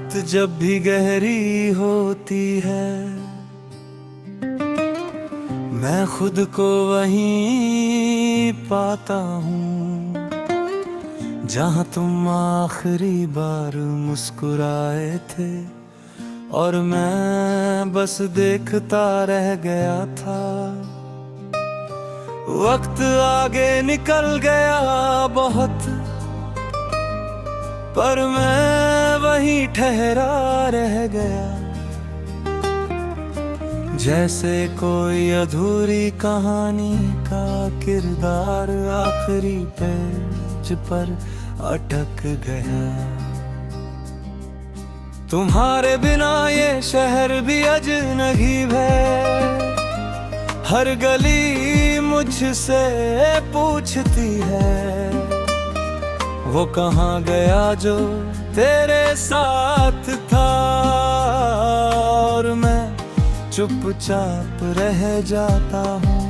रात जब भी गहरी होती है, मैं खुद को वहीं पाता हूँ जहाँ तुम आखिरी बार मुस्कुराए थे और मैं बस देखता रह गया था। वक्त आगे निकल गया बहुत, पर मैं वहीं ठहरा रह गया, जैसे कोई अधूरी कहानी का किरदार आखिरी पेज पर अटक गया। तुम्हारे बिना ये शहर भी अजनबी है, हर गली मुझसे पूछती है, वो कहाँ गया जो तेरे साथ था। और मैं चुपचाप रह जाता हूँ।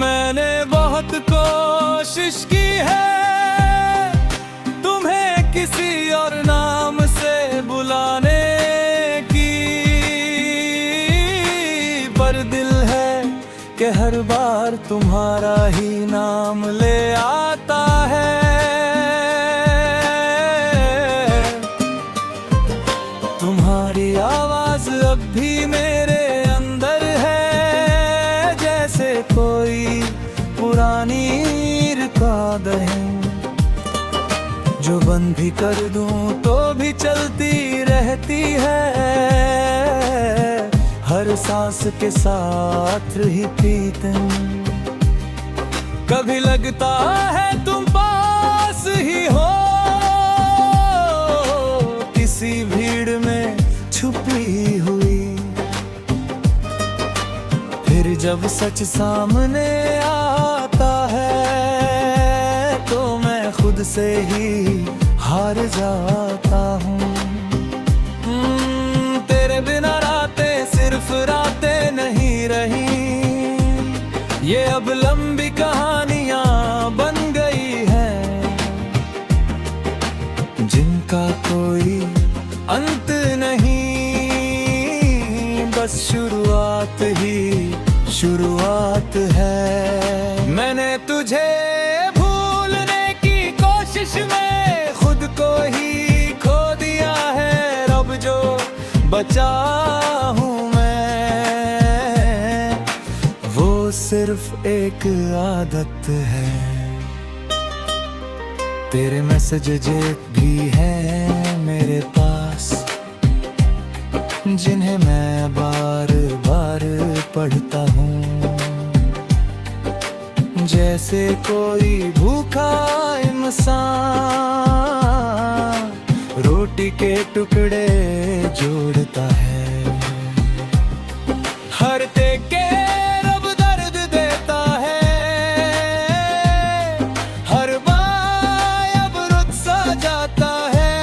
मैंने बहुत कोशिश की है तुम्हें किसी और नाम से बुलाने की, पर दिल है कि हर बार तुम्हारा ही नाम ले आता है। तुम्हारी आवाज अब भी मेरे अंदर है, जैसे कोई पुरानी रिकॉर्ड है जो बंद भी कर दूं तो भी चलती रहती है, हर सांस के साथ ही पीते। कभी लगता है तुम पास ही हो, किसी भीड़ में छुपी हुई, फिर जब सच सामने आता है तो मैं खुद से ही हार जाता हूँ। तेरे बिना रातें सिर्फ रातें नहीं रही, ये अब लंबी कहानियां बन गई हैं, जिनका कोई अंत नहीं, बस शुरुआत ही शुरुआत है। मैंने तुझे भूलने की कोशिश में खुद को ही खो दिया है, रब जो बचा हूँ मैं वो सिर्फ एक आदत है। तेरे मैसेज भी हैं मेरे पास, जिन्हें मैं बार बार पढ़ता हूँ, जैसे कोई भूखा इंसान रोटी के टुकड़े जोड़ता है। हर के रब दर्द देता है, हर बार अब रुत सा जाता है,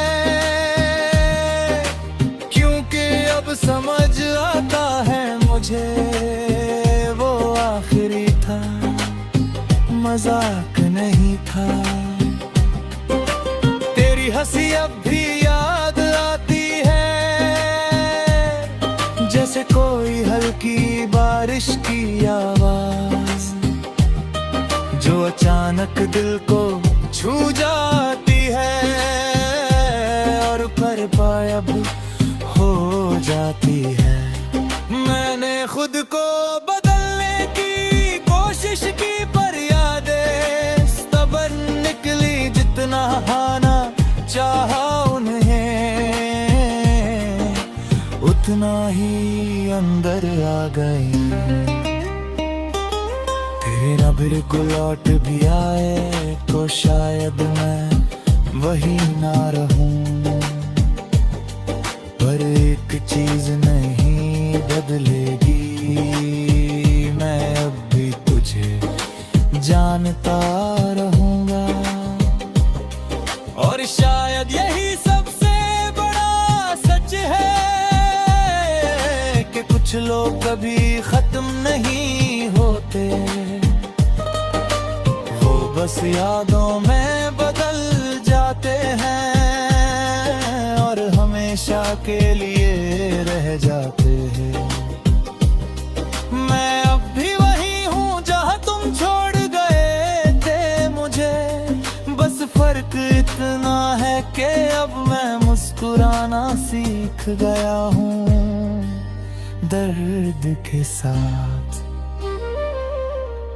क्योंकि अब समझ आता है मुझे वो आखिरी था, मजाक नहीं था। तेरी हंसी अब भी याद आती है, जैसे कोई हल्की बारिश की आवाज जो अचानक दिल को छू जाती है और पर पायब हो जाती है। मैंने खुद को बदलने की कोशिश की, पर यादें stubborn निकली, जितना हाना चाहा उन्हें उतना ही अंदर आ गई। तेरे न बिल्कुल लौट भी आए तो शायद मैं वही ना रहूं, पर एक चीज नहीं बदलेगी, मैं अब भी तुझे जानता रहूंगा। और शायद यही सबसे बड़ा सच है कि कुछ लोग कभी खत्म नहीं होते, वो बस यादों में बदल जाते हैं और हमें हमेशा के लिए रह जाते हैं। मैं अब भी वही हूँ जहाँ तुम छोड़ गए थे मुझे, बस फर्क इतना है कि अब मैं मुस्कुराना सीख गया हूँ दर्द के साथ।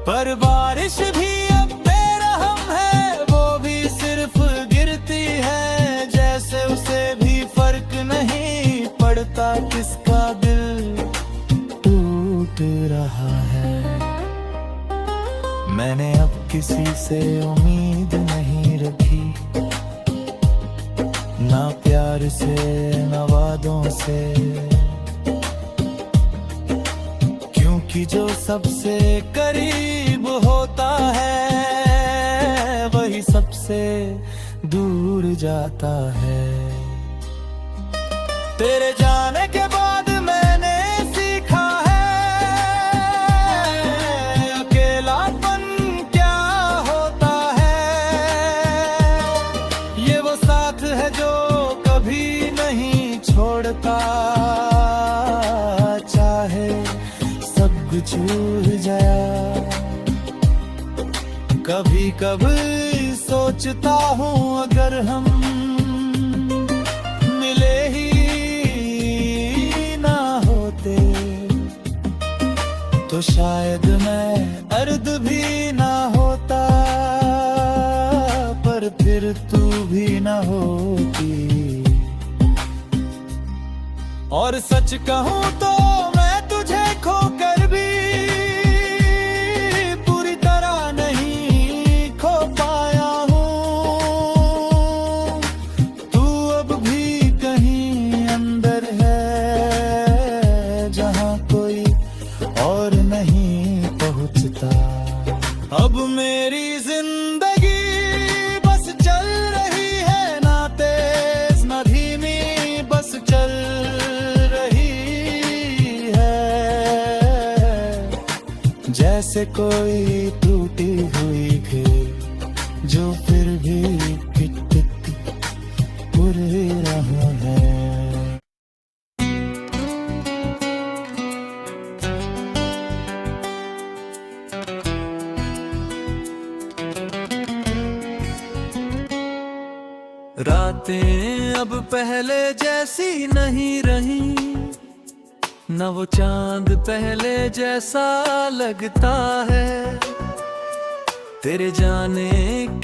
पर बारिश भी अब बेरहम है, वो भी सिर्फ गिरती है, जैसे उसे भी फर्क नहीं पड़ता किसका दिल टूट रहा है। मैंने अब किसी से उम्मीद नहीं रखी, ना प्यार से ना वादों से, क्योंकि जो सबसे करीब होता है वही सबसे दूर जाता है। तेरे जाने के बाद मैंने सीखा है अकेलापन क्या होता है। ये वो साथ है जो कभी नहीं छोड़ता, चाहे सब कुछ हो जाए। कभी कभी सोचता हूँ अगर हम मिले ही ना होते तो शायद मैं दर्द भी ना होता, पर फिर तू भी ना होती। और सच कहूँ तो मैं तुझे खोकर भी पूरी तरह नहीं खो पाया हूँ। तू अब भी कहीं अंदर है जहाँ कोई और नहीं पहुँचता। अब मेरी जिंदगी बस चल रही है, ना तेज ना धीमी, बस चल जैसे कोई टूटी हुई खेल जो फिर भी टिक टिक उड़ रहा है। रातें अब पहले जैसी नहीं रही, न वो चांद पहले जैसा लगता है। तेरे जाने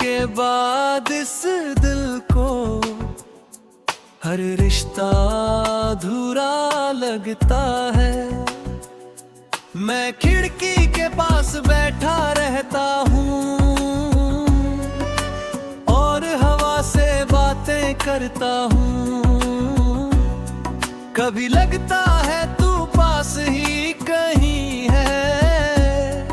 के बाद इस दिल को हर रिश्ता अधूरा लगता है। मैं खिड़की के पास बैठा रहता हूँ और हवा से बातें करता हूँ। कभी लगता है तू पास ही कहीं है,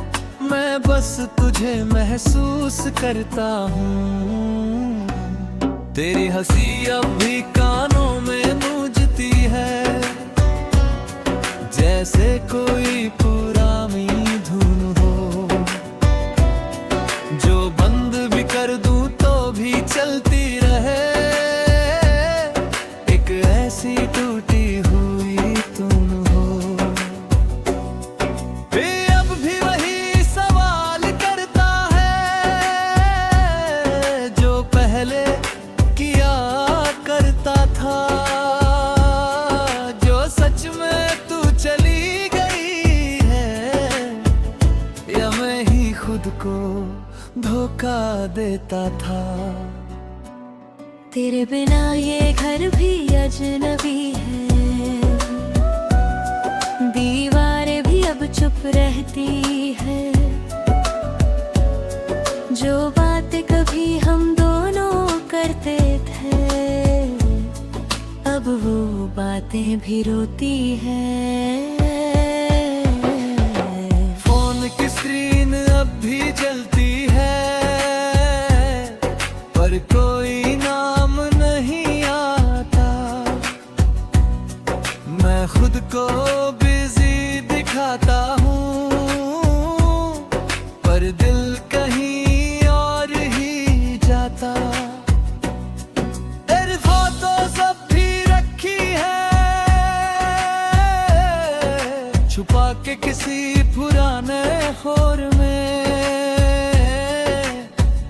मैं बस तुझे महसूस करता हूँ। तेरी हंसी अब भी कानों में गूंजती है, जैसे कोई पुरानी धुन हो जो बंद भी कर दूं तो भी चलती रहे। एक ऐसी टूटी हुई तुम हो। वे अब भी वही सवाल करता है जो पहले किया करता था। जो सच में तू चली गई है या मैं ही खुद को धोखा देता था। तेरे बिना ये घर भी अजनबी है, दीवारें भी अब चुप रहती है। जो बातें कभी हम दोनों करते थे अब वो बातें भी रोती है। फोन की स्क्रीन अब भी जलती है पर कोई नाम नहीं आता। मैं खुद को बिजी दिखाता हूँ पर दिल कहीं और ही जाता। तेरी फोटो सब भी रखी छुपा के किसी पुराने खोर में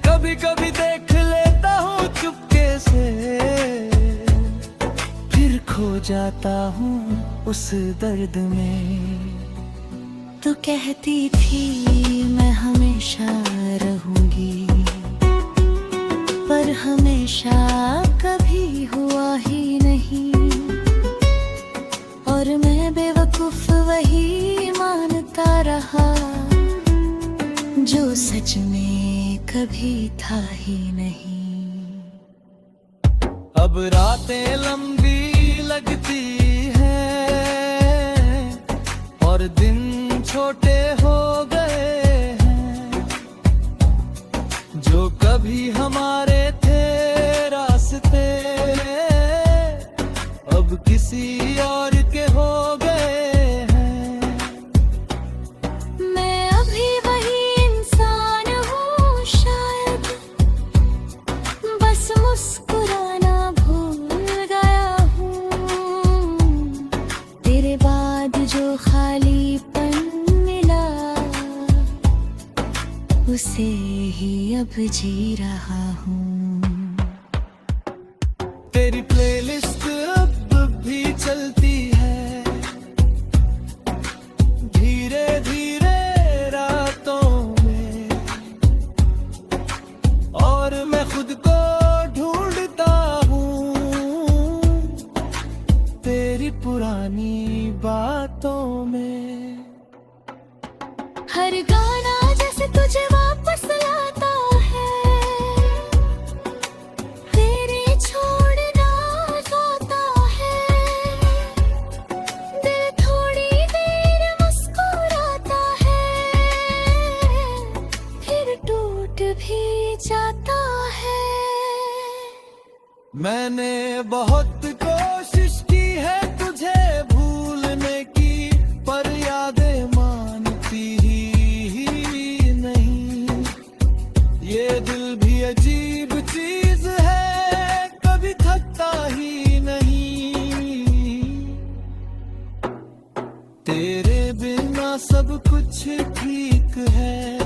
कभी कभी देख लेता हूँ चुपके से, फिर खो जाता हूँ उस दर्द में। तू कहती थी मैं हमेशा रहूंगी, पर हमेशा कभी हुआ ही नहीं, और मैं बेवकूफ वही मानता रहा जो सच में कभी था ही नहीं। अब रातें लंबी लगती हैं और दिन छोटे हो गए हैं, जो कभी हमारे थे रास्ते अब किसी और के हो गए हैं। मैं अभी वही इंसान हूँ शायद, बस मुस्कुराना भूल गया हूँ। तेरे बाद जो खालीपन मिला उसे ही अब जी रहा हूँ। तेरी प्लेलिस्ट अब भी चलती है धीरे धीरे रातों में, और मैं खुद को ढूंढता हूँ तेरी पुरानी बातों में। हर गाना जैसे तुझे वापस लाता है, तेरे छोड़ना रोता है, दिल थोड़ी देर मुस्कुराता है, फिर टूट भी जाता है। मैंने बहुत कोशिश की है तुझे भूलने की, पर यादें मानती ही नहीं। ये दिल भी अजीब चीज है, कभी थकता ही नहीं। तेरे बिना सब कुछ ठीक है,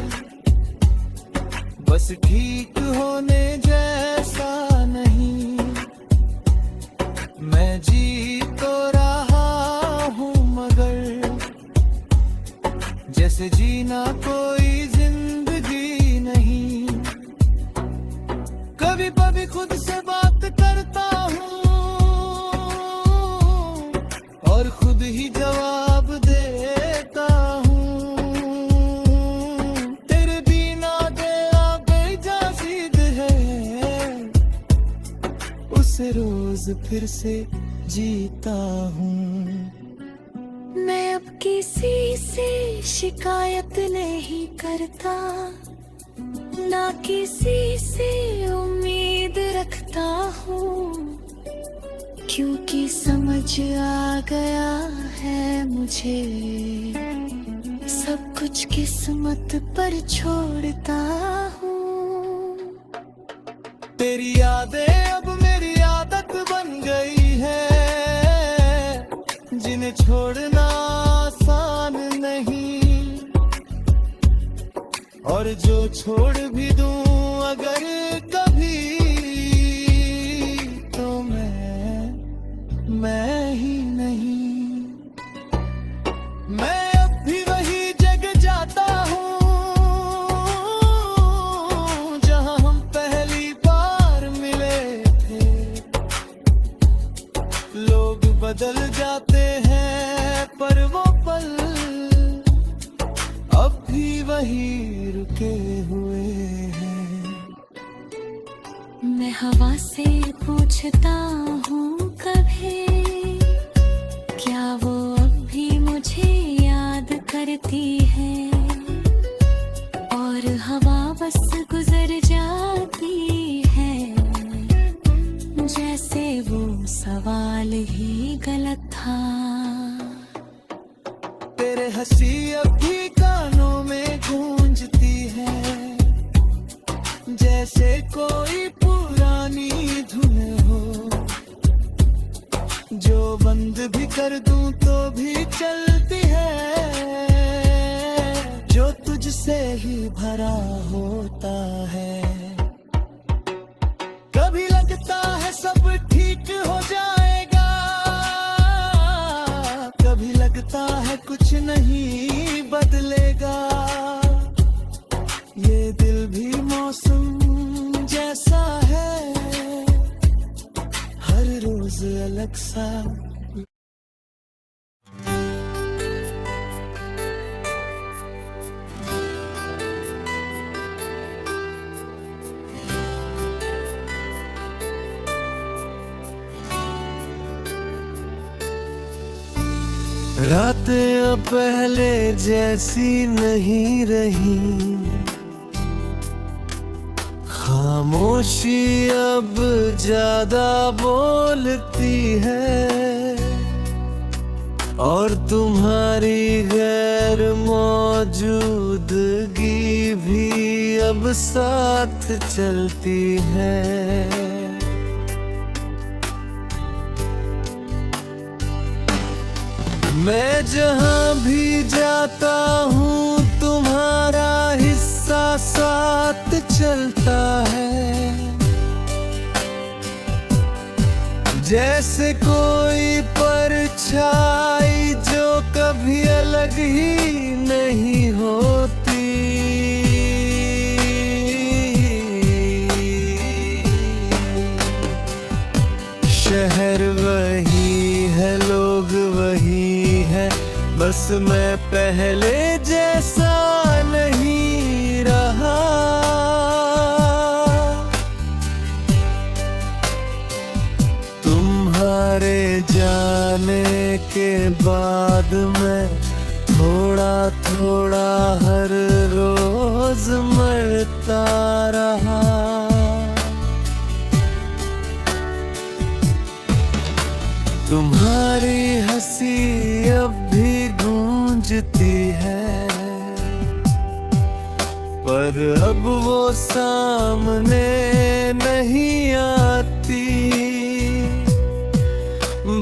बस ठीक होने जैसा नहीं। मैं जी तो रहा हूँ मगर जैसे जीना कोई जिंदगी नहीं। कभी कभी खुद से बात करता हूँ और खुद ही जवाब देता हूँ। तेरे बिना तेरा बेजासीद है, उसे रोज फिर से जीता हूँ। मैं अब किसी से शिकायत नहीं करता, ना किसी से उम्मीद रखता हूँ, क्योंकि समझ आ गया है मुझे सब कुछ किस्मत पर छोड़ता हूँ। तेरी यादें अब मेरी आदत बन गई है, जिन्हें छोड़ना आसान नहीं, और जो छोड़ भी दूं अगर कभी तो मैं ही नहीं। मैं अब भी वही जगह जाता हूँ जहाँ हम पहली बार मिले थे। लोग बदल जाते हैं पर वो पल अब भी वही रुके हुए हैं। मैं हवा से पूछता हूँ कभी, क्या वो अब भी मुझे याद करती है, और हवा बस गुजर जाती है, जैसे वो सवाल ही गलत था। तेरे हंसी अब भी कानों में गूंजती है, जैसे कोई पुरानी धुन हो जो बंद भी कर दूं तो भी चलती है, जो तुझसे ही भरा होता है। कभी लगता है सब ठीक हो जाएगा, कभी लगता है कुछ नहीं बदलेगा। ये दिल भी मौसम जैसा है, हर रोज अलग सा। रातें अब पहले जैसी नहीं रही, खामोशी अब ज्यादा बोलती है, और तुम्हारी गैर मौजूदगी भी अब साथ चलती है। मैं जहाँ भी जाता हूँ तुम्हारा हिस्सा साथ चलता है, जैसे कोई परछाई जो कभी अलग ही नहीं होती। शहर वही है, लोग वही है, बस मैं पहले जैसा नहीं रहा। तुम्हारे जाने के बाद मैं थोड़ा थोड़ा हर रोज मरता रहा। तुम्हारी हंसी अब भी गूंजती है, पर अब वो सामने नहीं आती।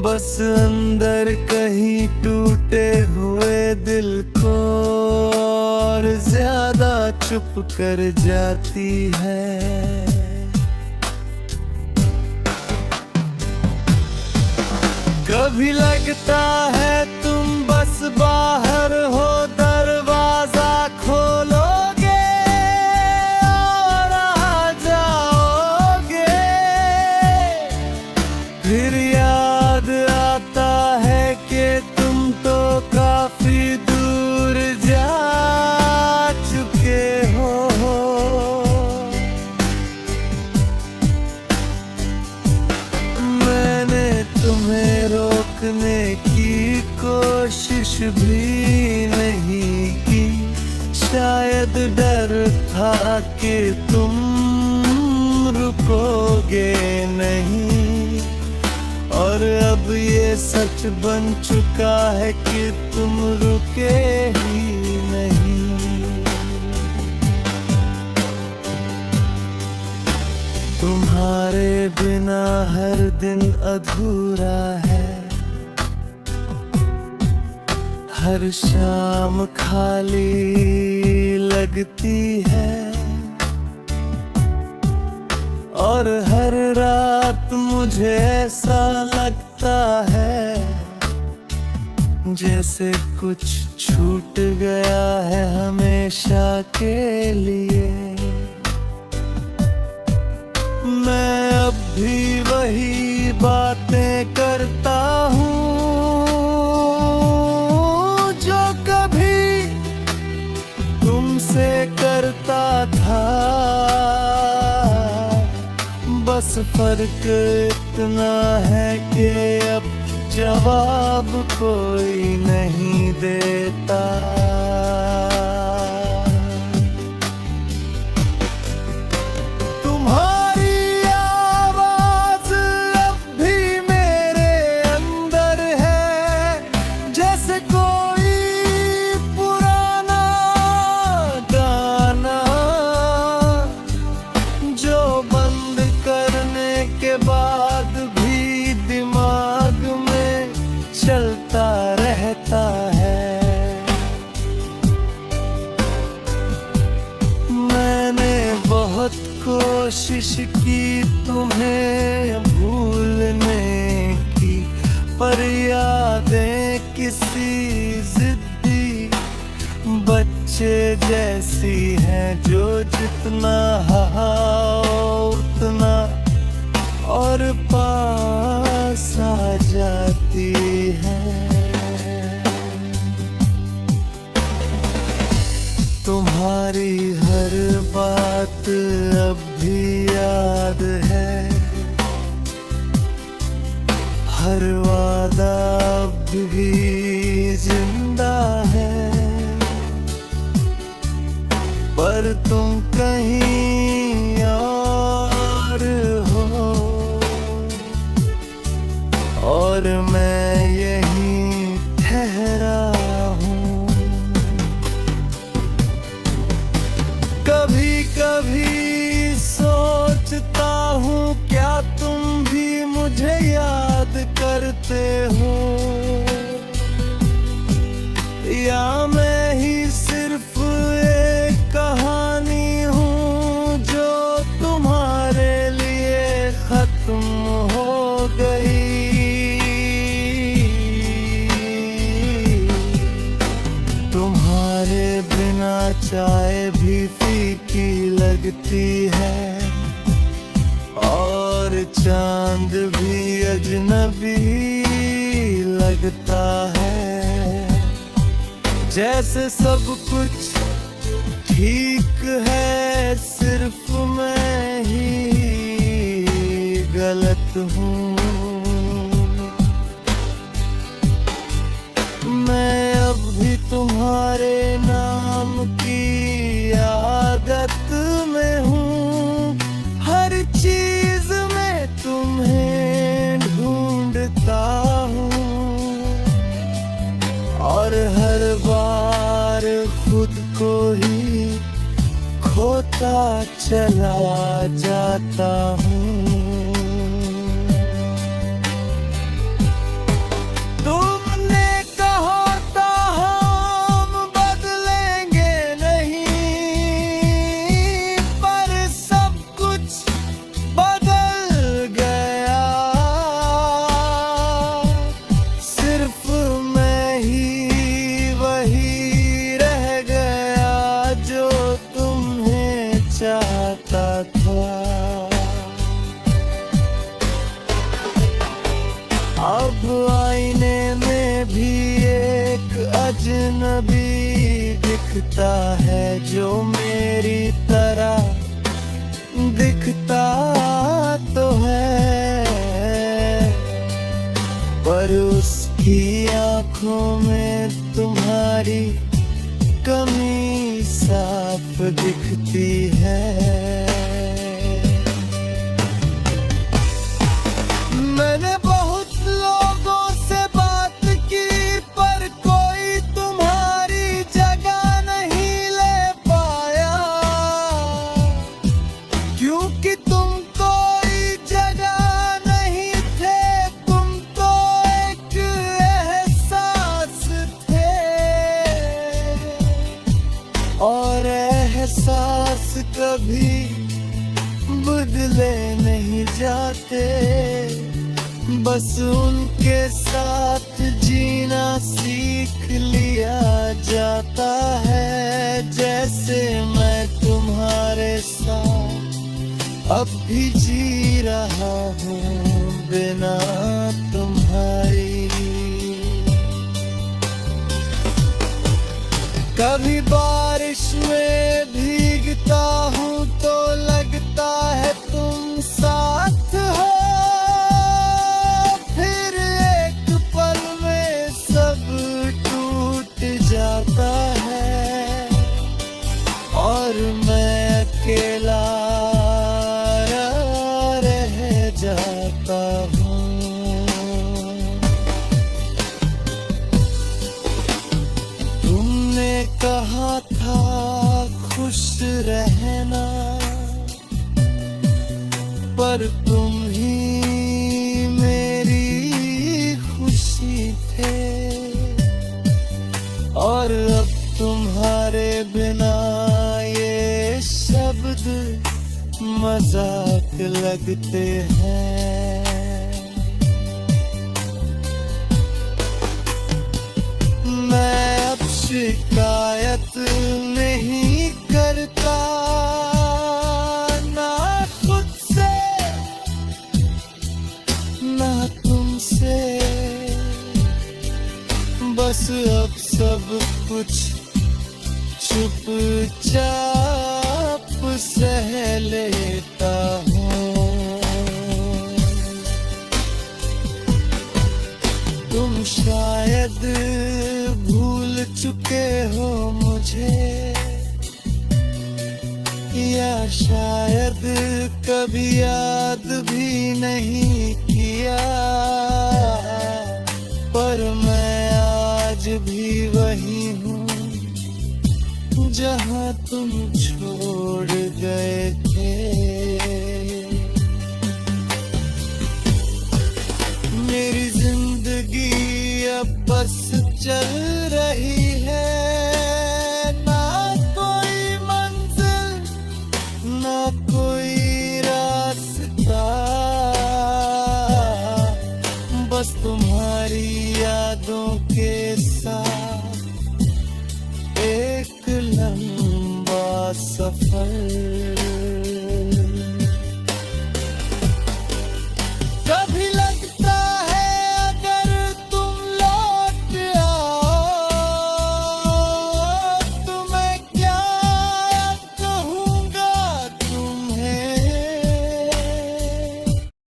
बस अंदर कहीं टूटे हुए दिल को और ज्यादा चुप कर जाती है। कभी लगता है तुम बस बाहर हो, दरवाजा खोलोगे और आ जाओगे। फिर याद आता है कि तुम तो काफी दूर जा चुके हो। मैंने तुम्हें रोकने की कोशिश भी नहीं की, शायद डर था कि तुम रुकोगे नहीं, और अब ये सच बन चुका है कि तुम रुके ही नहीं। तुम्हारे बिना हर दिन अधूरा है, हर शाम खाली लगती है, और हर रात मुझे ऐसा लगता है जैसे कुछ छूट गया है हमेशा के लिए। मैं अब भी वही बातें करता हूँ जो कभी तुमसे करता था, बस फर्क इतना है कि अब जवाब कोई नहीं देता। बाद भी दिमाग में की तुम्हें भूलने की, पर यादें किसी जिद्दी बच्चे जैसी हैं, जो जितना उतना और पास आ जाती है। तुम्हारी हर बात अब भी याद है, हर वादा अब भी जिंदा है, पर तुम कहीं और हो और मैं यहीं ठहरा हूँ। कभी कभी सोचता हूँ, क्या तुम भी मुझे याद करते हो, या मैं ही सिर्फ एक कहानी हूँ जो तुम्हारे लिए खत्म हो गई। तुम्हारे बिना चाय भी फीकी लगती है, और चांद भी अजनबी लगता है। जैसे सब कुछ ठीक है, सिर्फ मैं ही गलत हूँ। मैं अब भी तुम्हारे नाम की आदत में हूँ, हर चीज में तुम्हें ढूंढता हूँ, और हर बार खुद को ही खोता चला जाता हूँ। तुमने कहा था हम बदलेंगे नहीं, पर सब कुछ बदल गया। सिर्फ मैं ही वही रह गया जो तुम्हें चाहता था। अब आईने में भी एक अजनबी दिखता है, जो मेरी तरह दिखता तो है, पर उसकी आंखों में तुम्हारी कमी साफ दिखती है। मैंने बहुत लोगों से बात की, पर कोई तुम्हारी जगह नहीं ले पाया, क्योंकि तुम कोई जगह नहीं थे, तुम तो एक एहसास थे, और एहसास कभी बदले नहीं जाते, बस उनके साथ जीना सीख लिया जाता है। जैसे मैं तुम्हारे साथ अब भी जी रहा हूँ बिना तुम्हारी। कभी बारिश में भीगता हूँ तो लगता है तुम साथ हो, फिर एक पल में सब टूट जाता है, और मैं अकेला रह जाता हूँ। तुमने कहा था खुश रहना, पर तुम ही मेरी खुशी थे, और अब तुम्हारे बिना ये शब्द मजाक लगते हैं। मैं अब शिकायत नहीं करता ना खुद से ना तुमसे, बस अब सब कुछ चुपचाप सह लेता हूँ। तुम शायद भूल चुके हो मुझे, या शायद कभी याद भी नहीं किया, पर मैं आज भी वही हूँ जहाँ तुम छोड़ गए थे। मेरी जिंदगी अब बस चल रही है, ना कोई मंजिल ना कोई रास्ता, बस तुम्हारी यादों के साथ एक लंबा सफर।